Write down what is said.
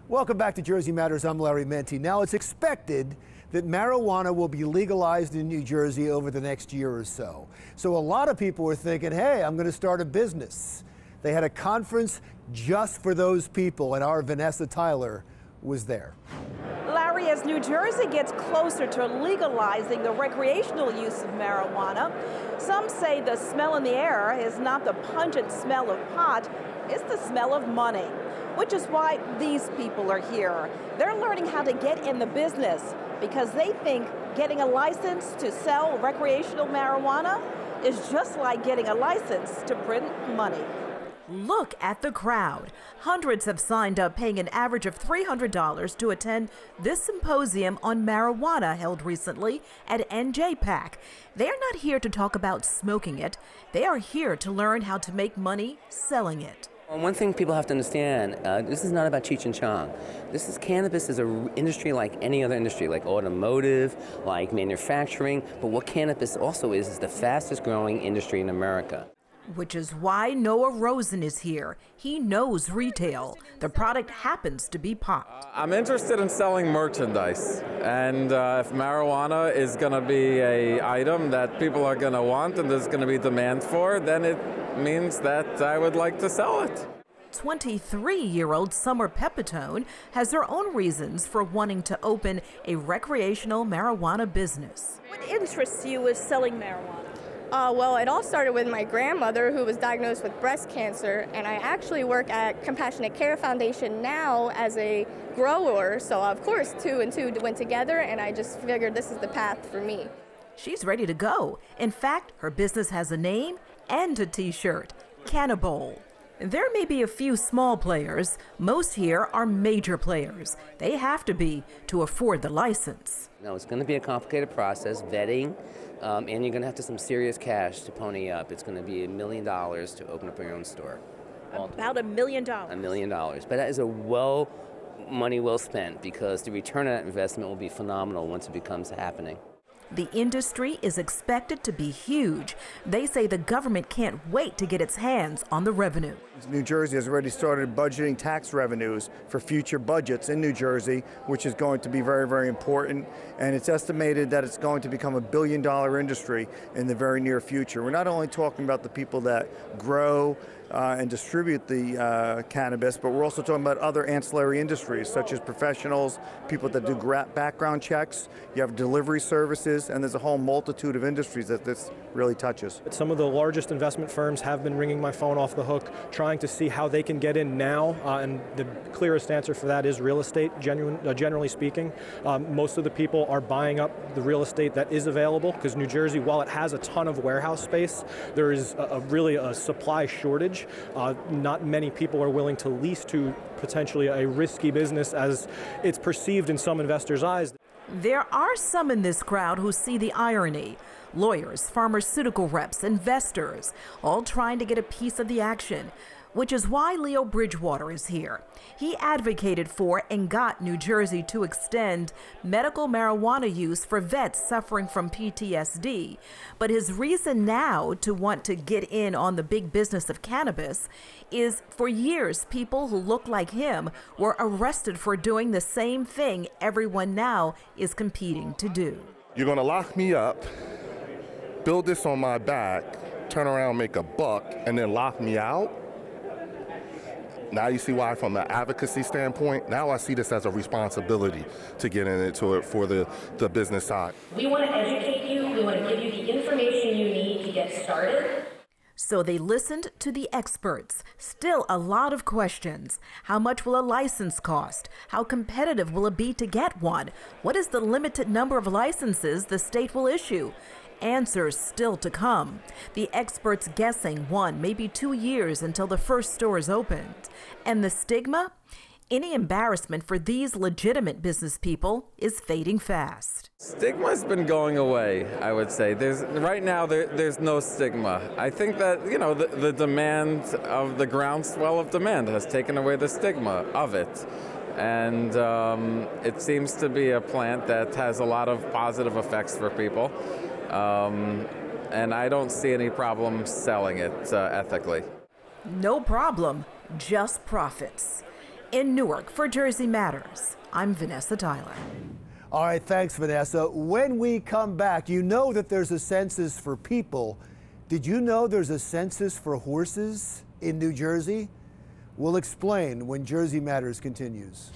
Welcome back to Jersey Matters. I'm Larry Menti. Now, it's expected that marijuana will be legalized in New Jersey over the next year or so. So a lot of people were thinking, hey, I'm going to start a business. They had a conference just for those people, and our Vanessa Tyler was there. Larry, as New Jersey gets closer to legalizing the recreational use of marijuana, some say the smell in the air is not the pungent smell of pot, it's the smell of money, which is why these people are here. They're learning how to get in the business because they think getting a license to sell recreational marijuana is just like getting a license to print money. Look at the crowd. Hundreds have signed up, paying an average of $300 to attend this symposium on marijuana held recently at NJPAC. They are not here to talk about smoking it. They are here to learn how to make money selling it. Well, one thing people have to understand, this is not about Cheech and Chong. Cannabis is an industry like any other industry, like automotive, like manufacturing, but what cannabis also is the fastest growing industry in America. Which is why Noah Rosen is here. He knows retail. The product happens to be pot. I'm interested in selling merchandise, and if marijuana is going to be an item that people are going to want and there's going to be demand for, then it means that I would like to sell it. 23-year-old Summer Pepitone has her own reasons for wanting to open a recreational marijuana business. What interests you with selling marijuana? Well, it all started with my grandmother, who was diagnosed with breast cancer, and I actually work at Compassionate Care Foundation now as a grower, so of course 2 and 2 went together, and I just figured this is the path for me. She's ready to go. In fact, her business has a name and a t-shirt, Cannabole. There may be a few small players. Most here are major players. They have to be to afford the license. No, it's going to be a complicated process, vetting, and you're going to have to some serious cash to pony up. It's going to be $1 million to open up your own store. About $1 million. $1 million. But that is money well spent, because the return on that investment will be phenomenal once it becomes happening. The industry is expected to be huge. They say the government can't wait to get its hands on the revenue. New Jersey has already started budgeting tax revenues for future budgets in New Jersey, which is going to be very, very important. And it's estimated that it's going to become a $1 billion industry in the very near future. We're not only talking about the people that grow and distribute the cannabis, but we're also talking about other ancillary industries, such as professionals, people that do background checks, you have delivery services, and there's a whole multitude of industries that this really touches. Some of the largest investment firms have been ringing my phone off the hook, trying to see how they can get in now, and the clearest answer for that is real estate, generally speaking. Most of the people are buying up the real estate that is available, because New Jersey, while it has a ton of warehouse space, there is really a supply shortage. Not many people are willing to lease to potentially a risky business as it's perceived in some investors' eyes. There are some in this crowd who see the irony. Lawyers, pharmaceutical reps, investors, all trying to get a piece of the action, which is why Leo Bridgewater is here. He advocated for and got New Jersey to extend medical marijuana use for vets suffering from PTSD. But his reason now to want to get in on the big business of cannabis is for years people who look like him were arrested for doing the same thing everyone now is competing to do. You're gonna lock me up, build this on my back, turn around, make a buck, and then lock me out? Now you see why, from an advocacy standpoint, now I see this as a responsibility to get into it for the business side. We want to educate you. We want to give you the information you need to get started. So they listened to the experts. Still a lot of questions. How much will a license cost? How competitive will it be to get one? What is the limited number of licenses the state will issue? Answers still to come. The experts guessing 1, maybe 2 years until the first store is opened. And the stigma? Any embarrassment for these legitimate business people is fading fast. Stigma's been going away, I would say. Right now there's no stigma. I think that, the demand of the groundswell of demand has taken away the stigma of it. And it seems to be a plant that has a lot of positive effects for people. And I don't see any problem selling it ethically. No problem, just profits. In Newark, for Jersey Matters, I'm Vanessa Tyler. All right, thanks, Vanessa. When we come back, you know that there's a census for people. Did you know there's a census for horses in New Jersey? We'll explain when Jersey Matters continues.